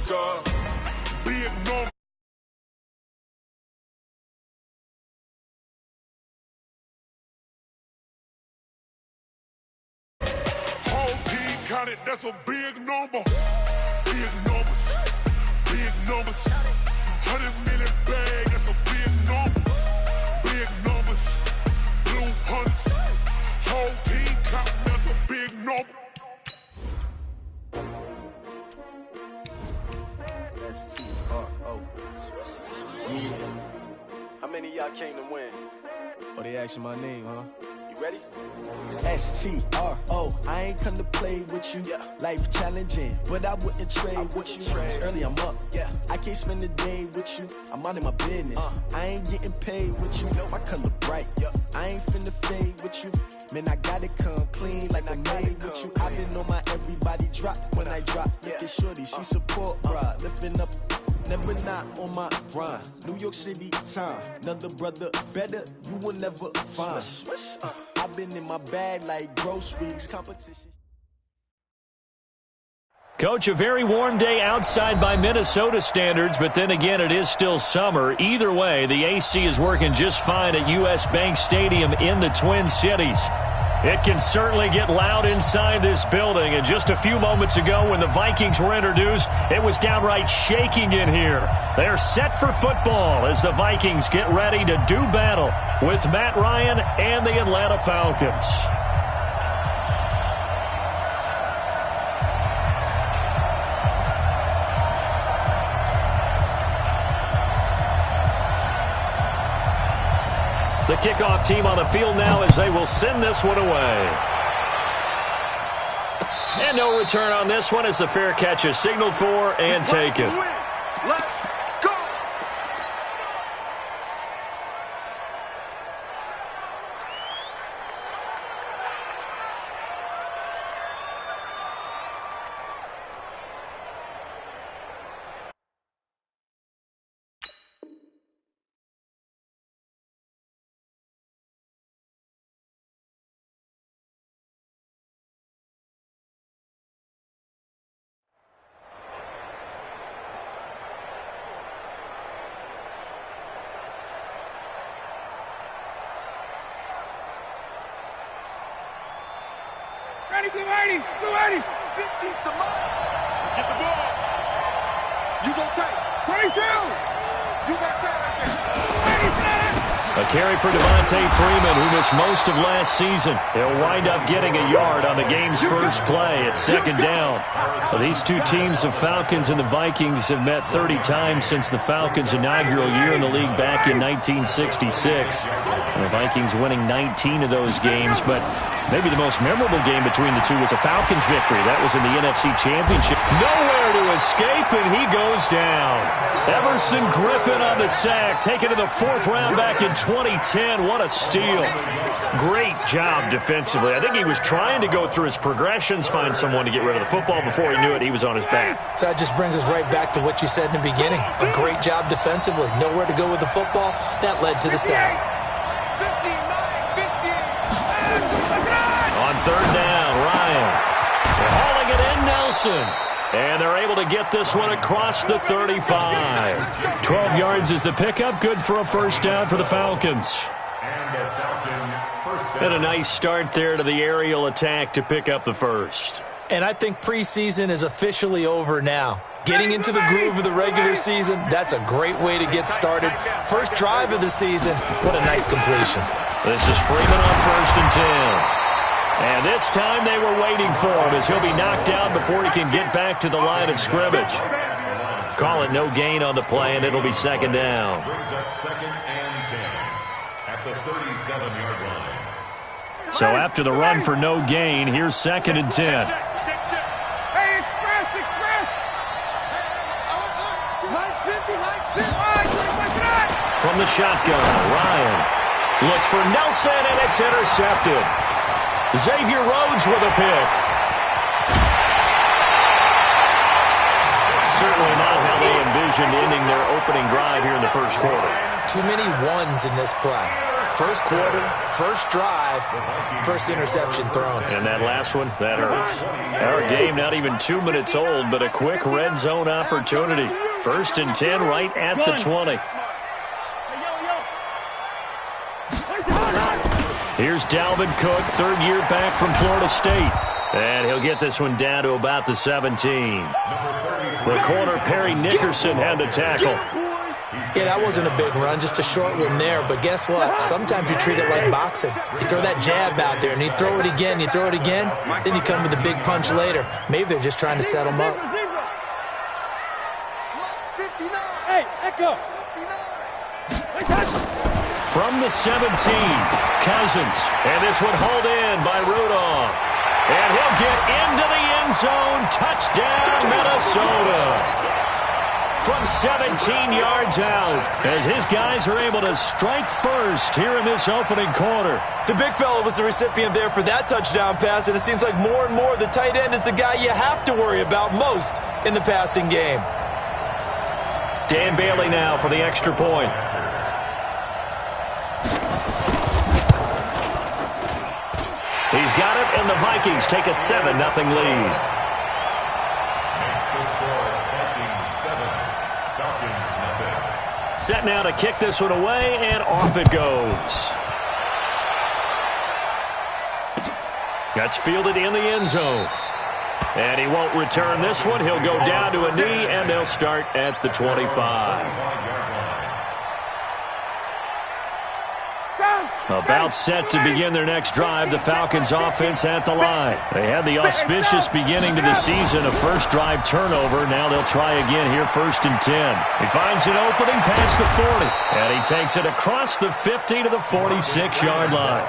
big number. Whole team counted, that's a big number. Big numbers, big numbers. 100 million bag, that's a big number. Big numbers, blue hunts. Whole team counting, that's a big number. S-T-R-O. Yeah. How many of y'all came to win? Oh, they asking my name, huh? You ready? S-T-R-O. I ain't come to play with you. Yeah. Life challenging, but I wouldn't trade with you. It's early, I'm up. Yeah. I can't spend the day with you. I'm minding my business. I ain't getting paid with you. My color bright. I ain't finna fade with you. Man, I gotta come clean like I made with you. I've been on my everybody drop when I drop. Look at shorty, she support, bruh. Lifting up. Never not on my grind. New York City time. Another brother better, you will never find. I've been in my bag like groceries. Competition. Coach, a very warm day outside by Minnesota standards, but then again, it is still summer. Either way, the AC is working just fine at U.S. Bank Stadium in the Twin Cities. It can certainly get loud inside this building, and just a few moments ago when the Vikings were introduced, it was downright shaking in here. They're set for football as the Vikings get ready to do battle with Matt Ryan and the Atlanta Falcons. The kickoff team on the field now as they will send this one away. And no return on this one as the fair catch is signaled for and taken. Let's go! Ready, Blue 80, Blue 80. 50's the mark. Get the ball. You gon' take. 22. You got time right there. A carry for Devontae Freeman, who missed most of last season. He'll wind up getting a yard on the game's first play at second down. Well, these two teams, the Falcons and the Vikings, have met 30 times since the Falcons' inaugural year in the league back in 1966. And the Vikings winning 19 of those games, but maybe the most memorable game between the two was a Falcons victory. That was in the NFC Championship. Nowhere to escape, and he goes down. Everson Griffin on the sack, taken to the fourth round back in 2010. What a steal. Great job defensively. I think he was trying to go through his progressions, find someone to get rid of the football. Before he knew it, he was on his back. So that just brings us right back to what you said in the beginning. A great job defensively. Nowhere to go with the football. That led to the sack. 59. On third down, Ryan. They're hauling it in, Nelson. And they're able to get this one across the 35. 12 yards is the pickup. Good for a first down for the Falcons. And a nice start there to the aerial attack to pick up the first. And I think preseason is officially over now. Getting into the groove of the regular season, that's a great way to get started. First drive of the season, what a nice completion. This is Freeman on first and 10. And this time they were waiting for him as he'll be knocked down before he can get back to the line of scrimmage. Call it no gain on the play, and it'll be second down. Brings up second and 10 at the 37-yard line. So after the run for no gain, here's second and 10. Hey, express. Nice 50. From the shotgun, Ryan looks for Nelson, and it's intercepted. Xavier Rhodes with a pick. Certainly not how they envisioned ending their opening drive here in the first quarter. Too many ones in this play. First quarter, first drive, first interception thrown. And that last one, that hurts. Our game not even 2 minutes old, but a quick red zone opportunity. 1st and 10 right at the 20. Here's Dalvin Cook, 3rd year back from Florida State. And he'll get this one down to about the 17. The corner, Perry Nickerson, had to tackle. Yeah, that wasn't a big run, just a short one there. But guess what? Sometimes you treat it like boxing. You throw that jab out there, and you throw it again, then you come with a big punch later. Maybe they're just trying to set him up. Hey, Echo. From the 17, Cousins. And this one hauled in by Rudolph. And he'll get into the end zone. Touchdown, Minnesota. From 17 yards out, as his guys are able to strike first here in this opening quarter. The big fella was the recipient there for that touchdown pass, and it seems like more and more the tight end is the guy you have to worry about most in the passing game. Dan Bailey now for the extra point. He's got it, and the Vikings take a 7-0 lead. Set now to kick this one away, and off it goes. That's fielded in the end zone. And he won't return this one. He'll go down to a knee, and they'll start at the 25. About set to begin their next drive, the Falcons offense at the line. They had the auspicious beginning to the season, a first drive turnover. Now they'll try again here, 1st and 10. He finds an opening past the 40, and he takes it across the 50 to the 46-yard line.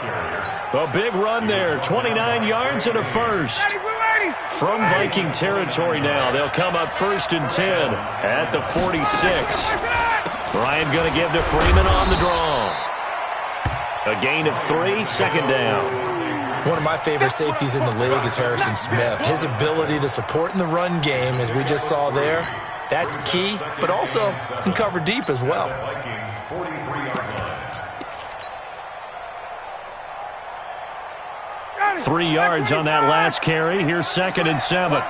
A big run there, 29 yards and a first. From Viking territory now, they'll come up 1st and 10 at the 46. Ryan going to give to Freeman on the draw. A gain of 3, 2nd down. One of my favorite safeties in the league is Harrison Smith. His ability to support in the run game, as we just saw there, that's key, but also can cover deep as well. 3 yards on that last carry. Here's 2nd and 7.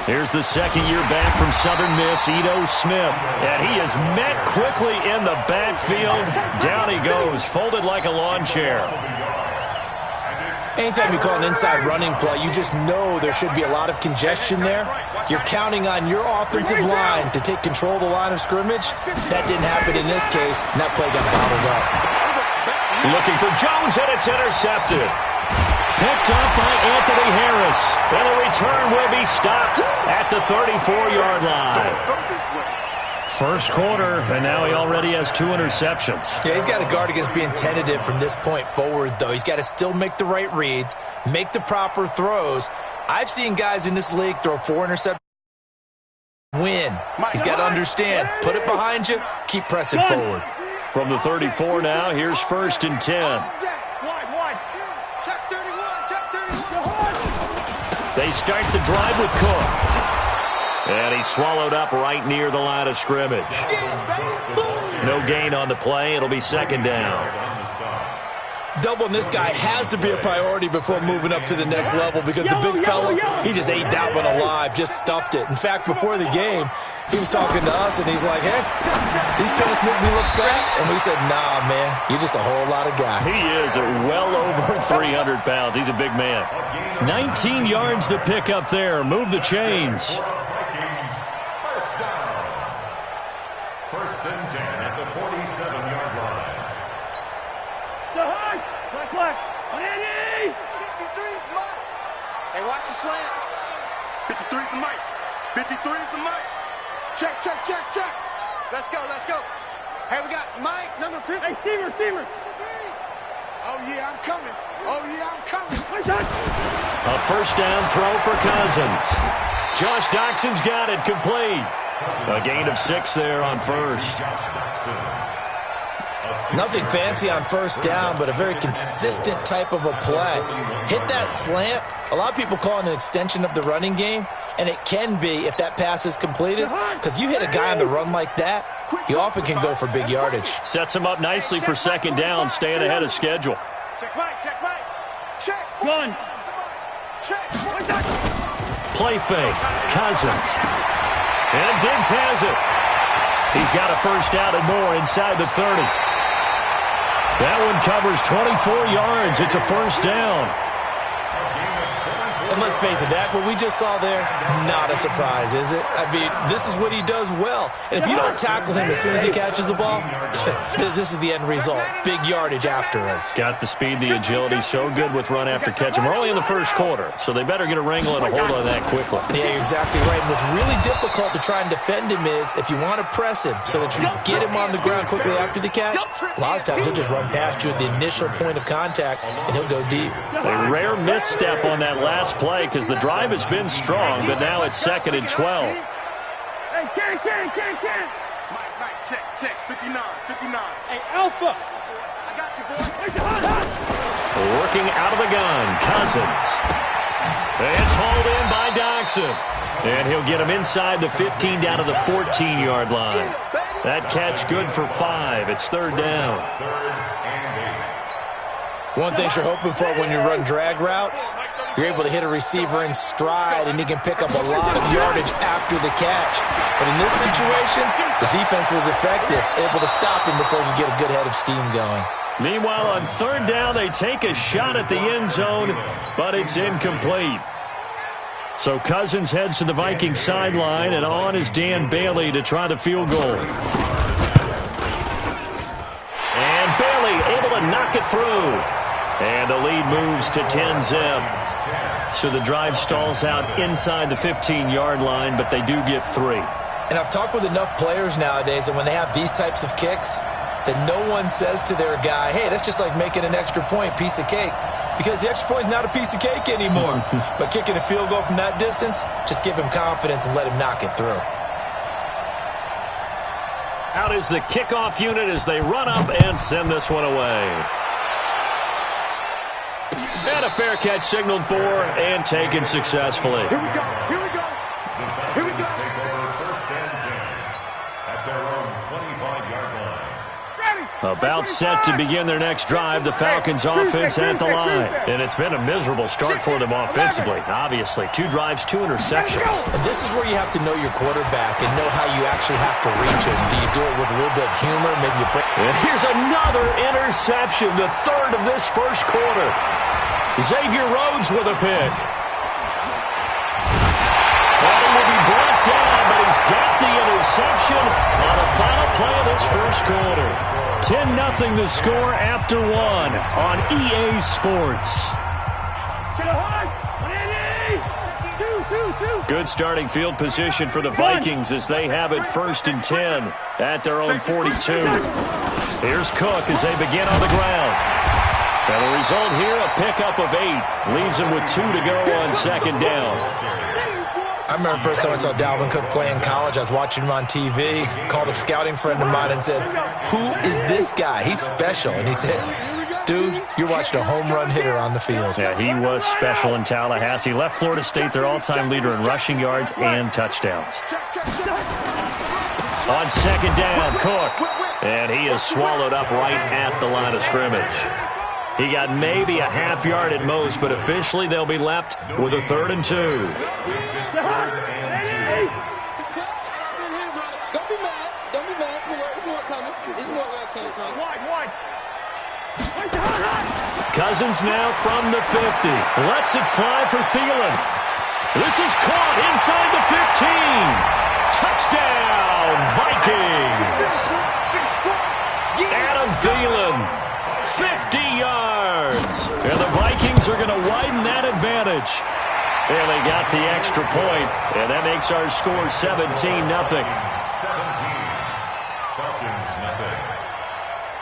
Here's the 2nd year back from Southern Miss, Ito Smith. And he is met quickly in the backfield. Down he goes, folded like a lawn chair. Anytime you call an inside running play, you just know there should be a lot of congestion there. You're counting on your offensive line to take control of the line of scrimmage. That didn't happen in this case, and that play got bottled up. Looking for Jones, and it's intercepted. Picked up by Anthony Harris. And the return will be stopped at the 34-yard line. First quarter, and now he already has 2 interceptions. Yeah, he's got to guard against being tentative from this point forward, though. He's got to still make the right reads, make the proper throws. I've seen guys in this league throw 4 interceptions. Win. He's got to understand, put it behind you, keep pressing forward. From the 34 now, here's 1st and 10. They start the drive with Cook. And he's swallowed up right near the line of scrimmage. No gain on the play. It'll be 2nd down. Doubling this guy has to be a priority before moving up to the next level because the big fella, he just ate that one alive, just stuffed it. In fact, before the game, he was talking to us, and he's like, hey, these pants make me look fat. And we said, nah, man, you're just a whole lot of guy. He is well over 300 pounds. He's a big man. 19 yards to pick up there. Move the chains. First and 10 at the 47-yard line. Black. On Andy! 53's Mike. Hey, watch the slant. 53's the Mike. 53's the Mike. Check. Let's go. Hey, we got Mike, number 50. Hey, Steamer. 53. Oh, yeah, I'm coming. A first down throw for Cousins. Josh Doxson's got it complete. A gain of 6 there on first. Nothing fancy on first down, but a very consistent type of a play. Hit that slant. A lot of people call it an extension of the running game, and it can be if that pass is completed, because you hit a guy on the run like that, he often can go for big yardage. Sets him up nicely for second down, staying ahead of schedule. Check right, check right. Check. Gun. Check. Play fake. Cousins. And Diggs has it. He's got a first down and more inside the 30. That one covers 24 yards. It's a first down. And let's face it, that what we just saw there, not a surprise, is it? I mean, this is what he does well. And if you don't tackle him as soon as he catches the ball, this is the end result. Big yardage afterwards. Got the speed, the agility, so good with run after catch. And we're only in the first quarter, so they better get a wrangle and a hold on that quickly. Yeah, you're exactly right. And what's really difficult to try and defend him is if you want to press him so that you get him on the ground quickly after the catch, a lot of times he'll just run past you at the initial point of contact, and he'll go deep. A rare misstep on that last play because the drive has been strong, but now it's 2nd and 12. Hey, Ken. Mike, check. 59. Hey, Alpha. I got you, boy. Working out of the gun, Cousins. It's hauled in by Doxson. And he'll get him inside the 15 down to the 14-yard line. That catch good for 5. It's 3rd down. One thing you're hoping for when you run drag routes, you're able to hit a receiver in stride, and he can pick up a lot of yardage after the catch. But in this situation, the defense was effective, able to stop him before he could get a good head of steam going. Meanwhile, on 3rd down, they take a shot at the end zone, but it's incomplete. So Cousins heads to the Vikings sideline, and on is Dan Bailey to try the field goal. And Bailey able to knock it through. And the lead moves to 10-zip. So the drive stalls out inside the 15-yard line, but they do get 3. And I've talked with enough players nowadays that when they have these types of kicks, that no one says to their guy, hey, that's just like making an extra point, piece of cake. Because the extra point is not a piece of cake anymore. But kicking a field goal from that distance, just give him confidence and let him knock it through. Out is the kickoff unit as they run up and send this one away. And a fair catch signaled for and taken successfully. Here we go. About set to begin their next drive, the Falcons offense at the line. And it's been a miserable start for them offensively. Obviously, 2 drives, 2 interceptions. And this is where you have to know your quarterback and know how you actually have to reach him. Do you do it with a little bit of humor? Maybe you break. And here's another interception, the 3rd of this first quarter. Xavier Rhodes with a pick. And he will be brought down, but he's got the interception on the final play of this first quarter. 10-0 the score after 1 on EA Sports. Good starting field position for the Vikings as they have it 1st and 10 at their own 42. Here's Cook as they begin on the ground. And the result here, a pickup of 8. Leaves him with 2 to go on 2nd down. I remember the first time I saw Dalvin Cook play in college. I was watching him on TV, called a scouting friend of mine and said, who is this guy? He's special. And he said, dude, you're watching a home run hitter on the field. Yeah, he was special in Tallahassee. Left Florida State their all-time leader in rushing yards and touchdowns. On 2nd down, Cook. And he is swallowed up right at the line of scrimmage. He got maybe a half yard at most, but officially they'll be left with a 3rd and 2. Don't be mad. It's more coming. It's more where it came from. Wide. Cousins now from the 50. Lets it fly for Thielen. This is caught inside the 15. Touchdown, Vikings. Adam Thielen. 50 yards. And the Vikings are going to widen that advantage. And they got the extra point. And that makes our score 17-0.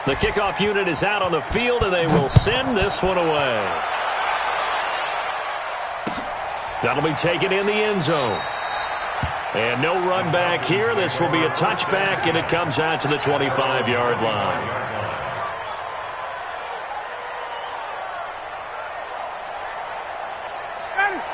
The kickoff unit is out on the field, and they will send this one away. That'll be taken in the end zone. And no run back here. This will be a touchback, and it comes out to the 25-yard line.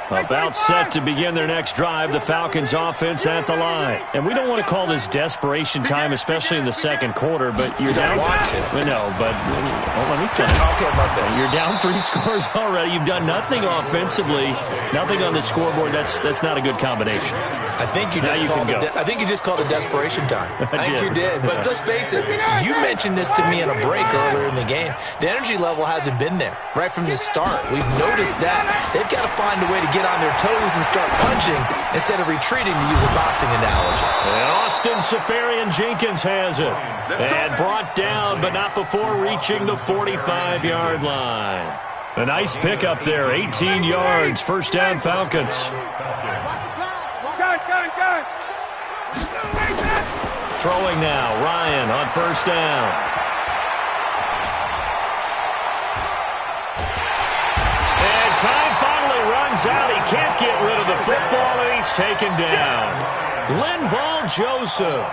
About set to begin their next drive, the Falcons offense at the line. And we don't want to call this desperation time, especially in the second quarter, but you're down. Want to. No, but let me finish. Okay, my bad. You're down 3 scores already. You've done nothing offensively, nothing on the scoreboard. That's not a good combination. I think you just called it desperation time. I think you did. But let's face it, you mentioned this to me in a break earlier in the game. The energy level hasn't been there right from the start. We've noticed that. They've got to find a way to get on their toes and start punching instead of retreating, to use a boxing analogy. And Austin Safarian-Jenkins has it. And brought down, but not before reaching the 45-yard line. A nice pickup there, 18 yards, first down Falcons. Throwing now, Ryan on first down. And time finally runs out. He can't get rid of the football, and he's taken down. Linval Joseph,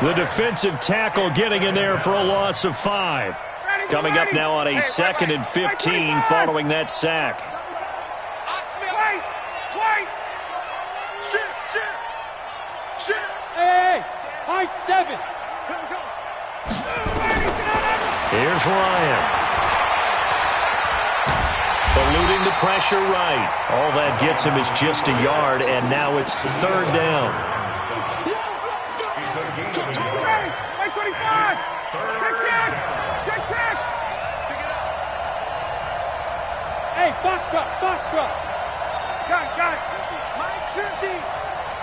the defensive tackle, getting in there for a loss of 5. Coming up now on a 2nd and 15 following that sack. High 7. Here's Ryan. Eluding the pressure right. All that gets him is just a yard, and now it's 3rd down. Hey, box truck. Got it. Mike 50.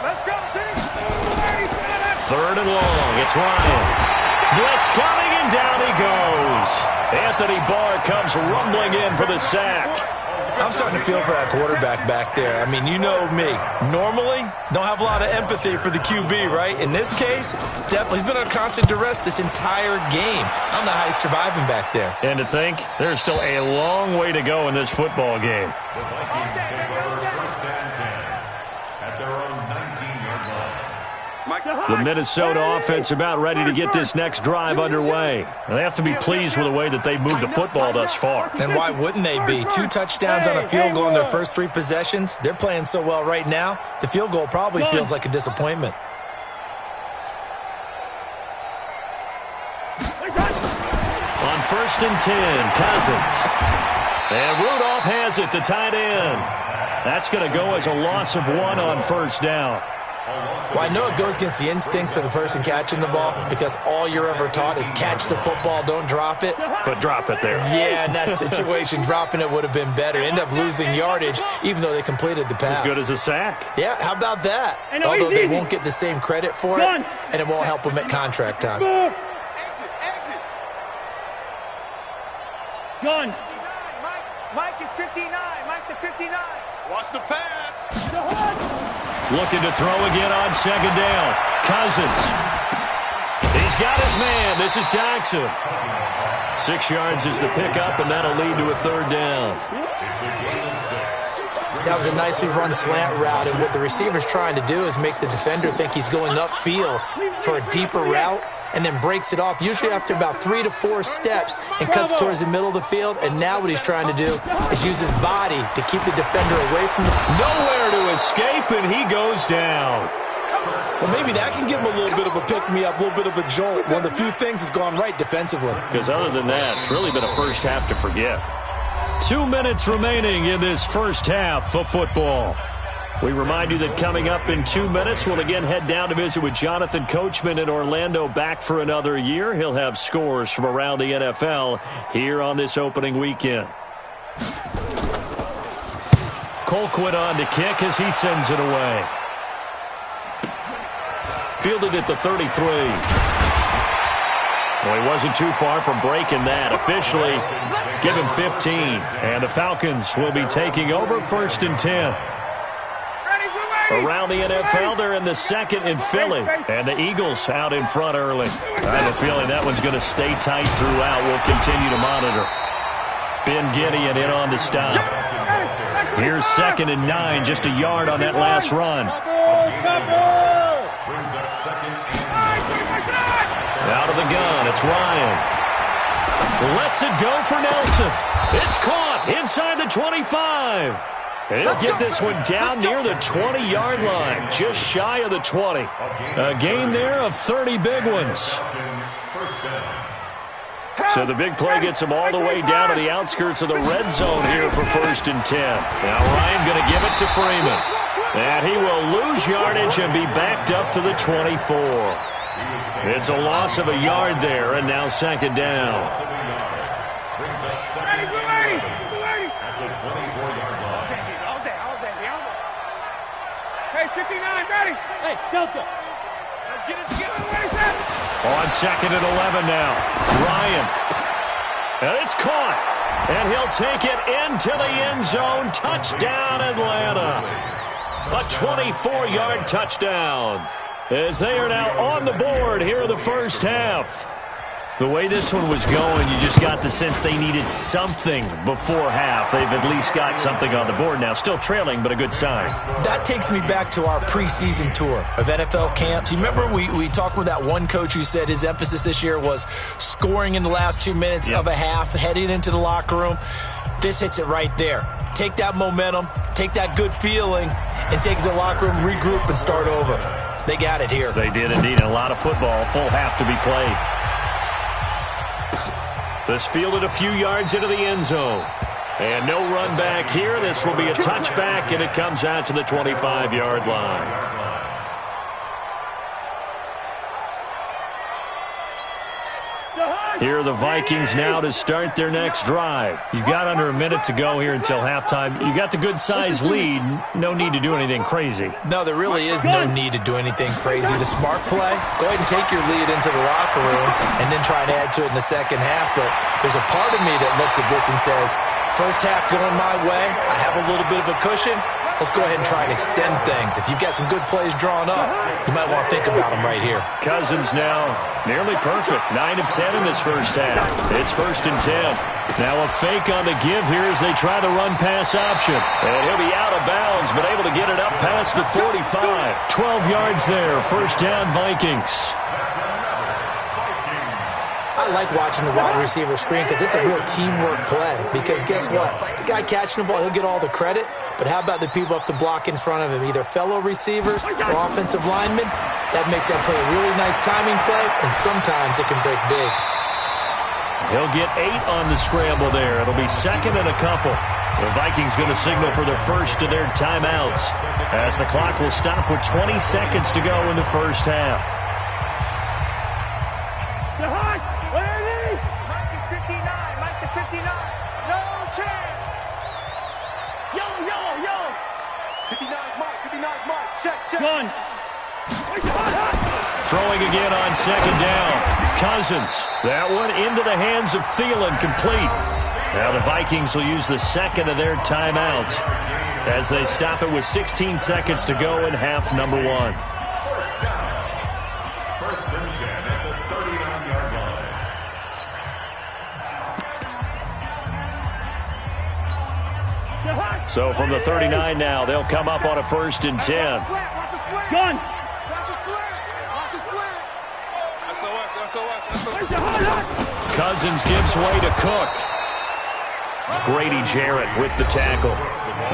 Let's go, team. 3rd and long. It's Ryan. Blitz coming, and down he goes. Anthony Barr comes rumbling in for the sack. I'm starting to feel for that quarterback back there. I mean, you know me. Normally, don't have a lot of empathy for the QB, right? In this case, definitely. He's been under constant duress this entire game. I don't know how he's surviving back there. And to think, there's still a long way to go in this football game. The Vikings pick over first and 10 at their own 19-yard line. The Minnesota offense about ready to get this next drive underway. And they have to be pleased with the way that they've moved the football thus far. And why wouldn't they be? 2 touchdowns on a field goal in their first 3 possessions. They're playing so well right now, the field goal probably feels like a disappointment. On 1st and 10, Cousins. And Rudolph has it, the tight end. That's going to go as a loss of 1 on first down. Well, I know it goes against the instincts of the person catching the ball because all you're ever taught is catch the football, don't drop it. But drop it there. Yeah, in that situation, dropping it would have been better. End up losing yardage, even though they completed the pass. As good as a sack. Yeah, how about that? Although they won't get the same credit for it, and it won't help them at contract time. Gun. Mike is 59. Mike to 59. Watch the pass. Looking to throw again on 2nd down. Cousins. He's got his man. This is Jackson. 6 yards is the pickup, and that'll lead to a 3rd down. That was a nicely run slant route, and what the receiver's trying to do is make the defender think he's going upfield for a deeper route, and then breaks it off, usually after about 3 to 4 steps, and cuts towards the middle of the field. And now what he's trying to do is use his body to keep the defender away from the... Nowhere to escape, and he goes down. Well, maybe that can give him a little bit of a pick-me-up, a little bit of a jolt. One of the few things has gone right defensively. Because other than that, it's really been a first half to forget. 2 minutes remaining in this first half of football. We remind you that coming up in 2 minutes, we'll again head down to visit with Jonathan Coachman in Orlando, back for another year. He'll have scores from around the NFL here on this opening weekend. Colquitt on to kick as he sends it away. Fielded at the 33. Well, he wasn't too far from breaking that. Officially, give him 15. And the Falcons will be taking over 1st and 10. Around the NFL, they're in the 2nd in Philly. And the Eagles out in front early. I have a feeling that one's going to stay tight throughout. We'll continue to monitor. Ben Gideon in on the stop. Here's 2nd and 9, just a yard on that last run. Out of the gun, it's Ryan. Lets it go for Nelson. It's caught inside the 25. And he'll get this one down near the 20-yard line, just shy of the 20. A gain there of 30 big ones. So the big play gets him all the way down to the outskirts of the red zone here for 1st and 10. Now Ryan going to give it to Freeman. And he will lose yardage and be backed up to the 24. It's a loss of a yard there, and now 2nd down. Hey, 59, ready. Hey, Delta. Let's get it together. Where's that? On 2nd and 11 now. Ryan. And it's caught. And he'll take it into the end zone. Touchdown, Atlanta. A 24-yard touchdown. As they are now on the board here in the first half. The way this one was going, you just got the sense they needed something before half. They've at least got something on the board now. Still trailing, but a good sign. That takes me back to our preseason tour of NFL camps. You remember we talked with that one coach who said his emphasis this year was scoring in the last 2 minutes of a half, heading into the locker room. This hits it right there. Take that momentum, take that good feeling, and take it to the locker room, regroup, and start over. They got it here. They did indeed. A lot of football, full half to be played. This fielded a few yards into the end zone. And no run back here. This will be a touchback, and it comes out to the 25-yard line. Here are the Vikings now to start their next drive. You've got under a minute to go here until halftime. You got the good-sized lead. No need to do anything crazy. No, there really is no need to do anything crazy. The smart play, go ahead and take your lead into the locker room and then try to add to it in the second half. But there's a part of me that looks at this and says, first half going my way, I have a little bit of a cushion. Let's go ahead and try and extend things. If you've got some good plays drawn up, you might want to think about them right here. Cousins now nearly perfect. 9 of 10 in this first half. It's 1st and 10. Now a fake on the give here as they try the run-pass option. And he'll be out of bounds, but able to get it up past the 45. 12 yards there. 1st down, Vikings. I like watching the wide receiver screen because it's a real teamwork play. Because guess what? The guy catching the ball, he'll get all the credit. But how about the people up to block in front of him, either fellow receivers or offensive linemen? That makes that play a really nice timing play, and sometimes it can break big. He'll get 8 on the scramble there. It'll be 2nd and a couple. The Vikings going to signal for the first of their timeouts as the clock will stop with 20 seconds to go in the first half. Gun. Throwing again on 2nd down. Cousins. That one into the hands of Thielen, complete. Now the Vikings will use the 2nd of their timeouts as they stop it with 16 seconds to go in half number 1. 1st and 10 at the 39-yard line. So from the 39 now, they'll come up on a 1st and 10. Gun. Cousins gives way to Cook. Grady Jarrett with the tackle.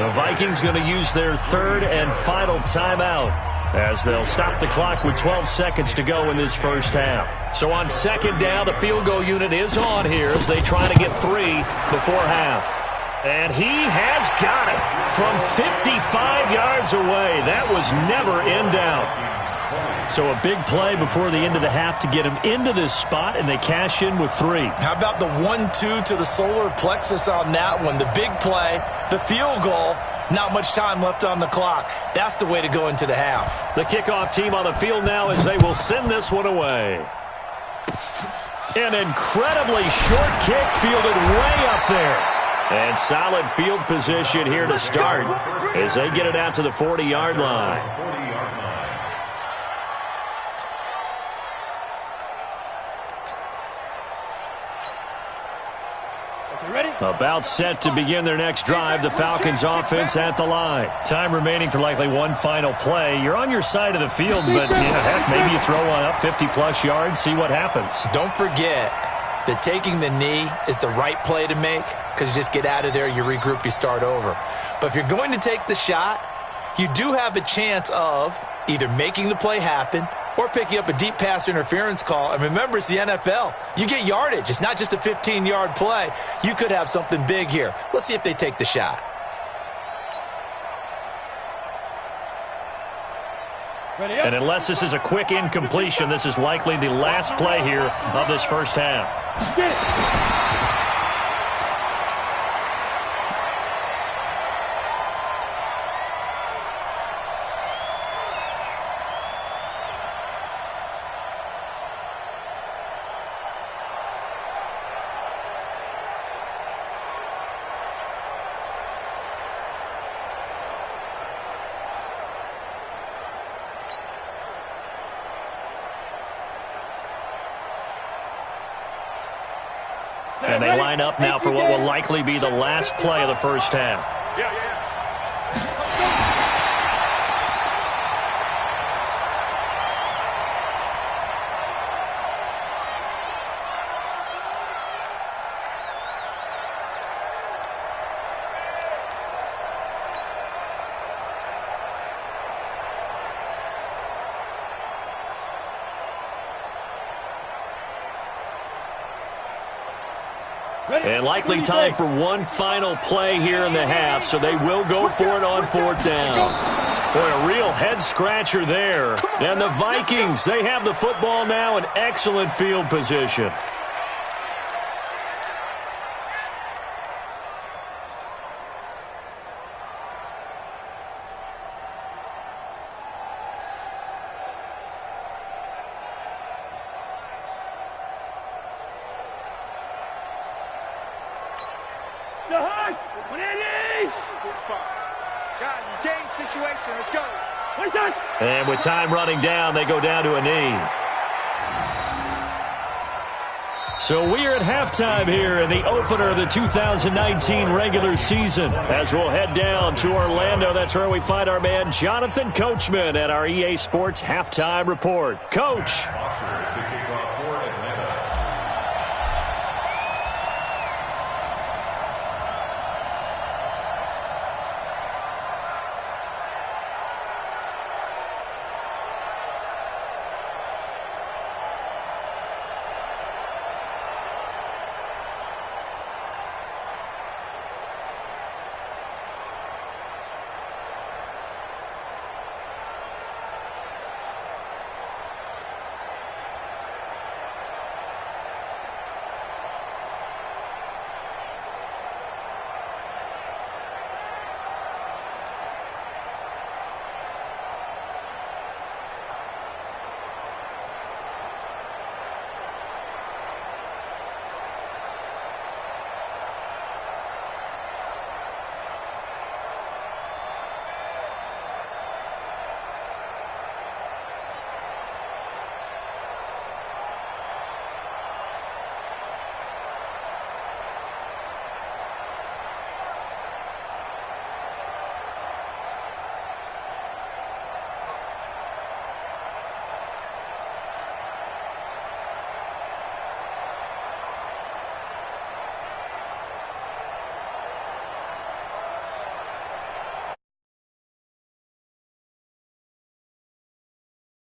The Vikings going to use their 3rd and final timeout as they'll stop the clock with 12 seconds to go in this first half. So on 2nd down, the field goal unit is on here as they try to get 3 before half. And he has got it from 55 yards away. That was never in doubt. So a big play before the end of the half to get him into this spot, and they cash in with 3. How about the 1-2 to the solar plexus on that one? The big play, the field goal, not much time left on the clock. That's the way to go into the half. The kickoff team on the field now as they will send this one away. An incredibly short kick fielded way up there. And solid field position here to start as they get it out to the 40-yard line. About set to begin their next drive, the Falcons offense at the line. Time remaining for likely one final play. You're on your side of the field, but heck, maybe you throw one up 50-plus yards, see what happens. Don't forget that taking the knee is the right play to make because you just get out of there, you regroup, you start over. But if you're going to take the shot, you do have a chance of either making the play happen or picking up a deep pass interference call. And remember, it's the NFL. You get yardage. It's not just a 15-yard play. You could have something big here. Let's see if they take the shot. And unless this is a quick incompletion, this is likely the last play here of this first half. Get it. And they line up now for what will likely be the last play of the first half. And likely time for one final play here in the half, so they will go for it on fourth down. Boy, a real head-scratcher there. And the Vikings, they have the football now in excellent field position. Guys, it's game situation. Let's go. And with time running down, they go down to a knee. So we are at halftime here in the opener of the 2019 regular season. As we'll head down to Orlando, that's where we find our man Jonathan Coachman at our EA Sports Halftime Report. Coach.